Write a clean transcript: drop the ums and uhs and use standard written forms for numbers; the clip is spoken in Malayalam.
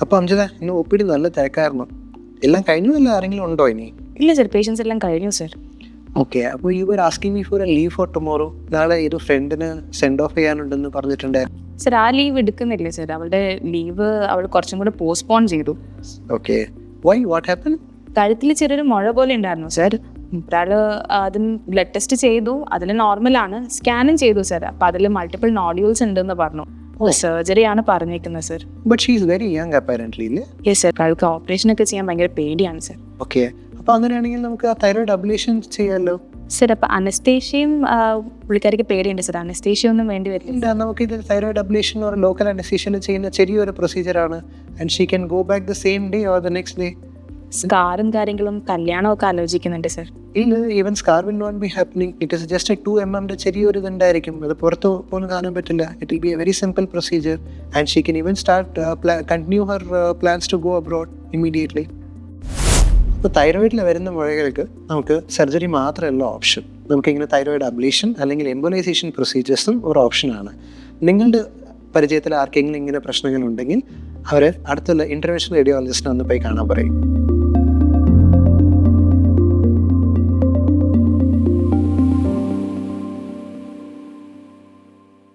അപ്പോൾ അംജദ, ഇന്ന് ഒ പി ഡി നല്ല തിരക്കായിരുന്നു. എല്ലാം കഴിഞ്ഞു അല്ല ആരെങ്കിലും ഉണ്ടോ ഇനി? ഇല്ല സർ, പേഷ്യൻസ് എല്ലാം കഴിഞ്ഞു സർ. ഓക്കെ, അപ്പോൾ you were asking me for a leave for tomorrow. നാളെ ഒരു ഫ്രണ്ടിന് സെൻഡ് ഓഫ് ചെയ്യാനുണ്ടെന്ന് പറഞ്ഞിട്ടുണ്ടായിരുന്നു. സർ ആ ലീവ് എടുക്കുന്നില്ല സർ. അവളുടെ ലീവ് അവൾ കുറച്ചും കൂടെ പോസ്റ്റ്പോൺ ചെയ്തു. Okay, why, what happen? കഴുത്തിൽ ചെറിയൊരു മുഴ പോലെ ഉണ്ടായിരുന്നു സർ. ഒരാൾ അതും ബ്ലഡ് ടെസ്റ്റ് ചെയ്തു, അതിൽ നോർമലാണ്. സ്കാനും ചെയ്തു സർ. അപ്പോൾ അതിൽ മൾട്ടിപ്പിൾ നോഡ്യൂൾസ് ഉണ്ടെന്ന് പറഞ്ഞു. സർജറിയാണ് പറഞ്ഞേക്കുന്നത് sir. But she is very young apparently ഇല്ലേ? യെസ് സർ, അവൾക്ക് ഓപ്പറേഷനൊക്കെ ചെയ്യാൻ ഭയങ്കര പേടിയാണ് സർ. ഓക്കെ, അപ്പോൾ അങ്ങനെയാണെങ്കിൽ നമുക്ക് ആ തൈറോയിഡ് അബ്ലേഷൻ ചെയ്യാമല്ലോ. സർ അപ്പോൾ അനസ്തേഷ്യയും പുള്ളിക്കാരിക്ക് പേടിയുണ്ട് സർ. അനസ്തേഷ്യ ഒന്നും വേണ്ടി വരില്ല. ഇല്ല, നമുക്കിത് തൈറോയിഡ് അബ്ലേഷൻ ഒരു ലോക്കൽ അനസ്തേഷ്യയിൽ ചെയ്യുന്ന ചെറിയൊരു പ്രൊസീജിയറാണ്. And she can go back the same day or the next day. സ്കാറും കാര്യങ്ങളും കല്യാണമൊക്കെ ആലോചിക്കുന്നുണ്ട് സർ. ഇല്ല, even scar will not be happening. It is just 2 mm ചെറിയൊരു ഇതുണ്ടായിരിക്കും. അത് പുറത്ത് പോലും കാണാൻ പറ്റില്ല. It will be a very simple procedure and she can even continue her plans to go abroad immediately. ഇപ്പോൾ തൈറോയിഡിൽ വരുന്ന മുഴകൾക്ക് നമുക്ക് സർജറി മാത്രമല്ല ഓപ്ഷൻ. നമുക്കിങ്ങനെ തൈറോയിഡ് അബ്ലേഷൻ അല്ലെങ്കിൽ എംബോലൈസേഷൻ പ്രൊസീജിയേഴ്സും ഒരു ഓപ്ഷനാണ്. നിങ്ങളുടെ പരിചയത്തിൽ ആർക്കെങ്കിലും ഇങ്ങനെ പ്രശ്നങ്ങളുണ്ടെങ്കിൽ അവരെ അടുത്തുള്ള ഇൻ്റർവെൻഷണൽ റേഡിയോളജിസ്റ്റിനെ ഒന്ന് പോയി കാണാൻ പറയും.